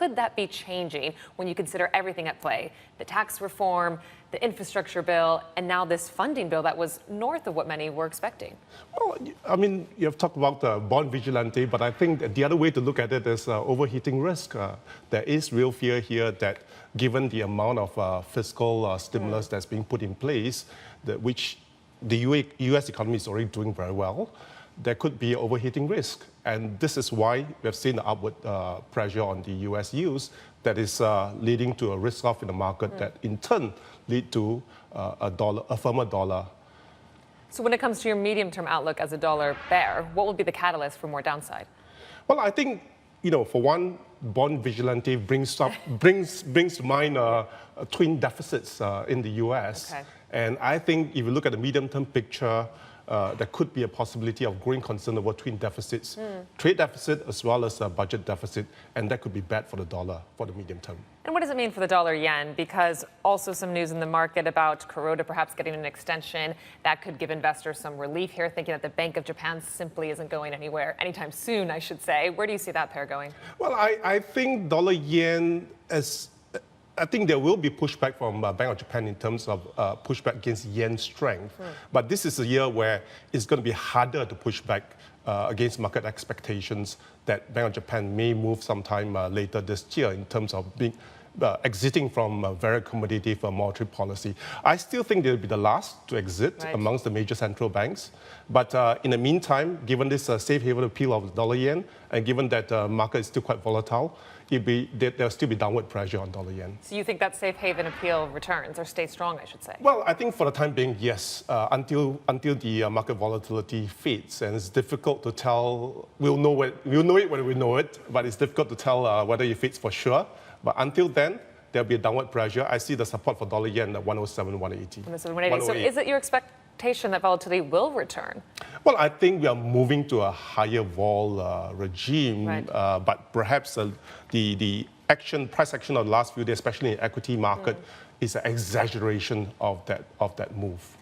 could that be changing when you consider everything at play? The tax reform, the infrastructure bill, and now this funding bill that was north of what many were expecting. Well, I mean, you've talked about the bond vigilante, but I think the other way to look at it is overheating risk. There is real fear here that given the amount of fiscal stimulus that's being put in place, which the US economy is already doing very well, there could be overheating risk. And this is why we have seen the upward pressure on the US yields that is leading to a risk-off in the market that in turn lead to a firmer dollar. So when it comes to your medium-term outlook as a dollar bear, what will be the catalyst for more downside? Well, I think, for one, bond vigilante brings to mind twin deficits in the US. Okay. And I think if you look at the medium-term picture, there could be a possibility of growing concern over twin deficits, trade deficit as well as a budget deficit, and that could be bad for the dollar for the medium term. And what does it mean for the dollar yen? Because also some news in the market about Kuroda perhaps getting an extension that could give investors some relief here, thinking that the Bank of Japan simply isn't going anywhere anytime soon, I should say. Where do you see that pair going? Well, I think dollar yen I think there will be pushback from Bank of Japan in terms of pushback against yen strength. But this is a year where it's going to be harder to push back against market expectations that Bank of Japan may move sometime later this year in terms of exiting from a very accommodative monetary policy. I still think they'll be the last to exit amongst the major central banks. But in the meantime, given this safe haven appeal of the dollar yen, and given that the market is still quite volatile, there'll still be downward pressure on dollar yen. So you think that safe haven appeal returns or stays strong, I should say? Well, I think for the time being, yes, until the market volatility fades, and it's difficult to tell. We'll know it when we know it, but it's difficult to tell whether it fades for sure. But until then, there'll be a downward pressure. I see the support for dollar yen at 107, 180. 180. So is it your expectation that volatility will return? Well, I think we are moving to a higher vol regime, but perhaps the price action of the last few days, especially in the equity market, is an exaggeration of that move.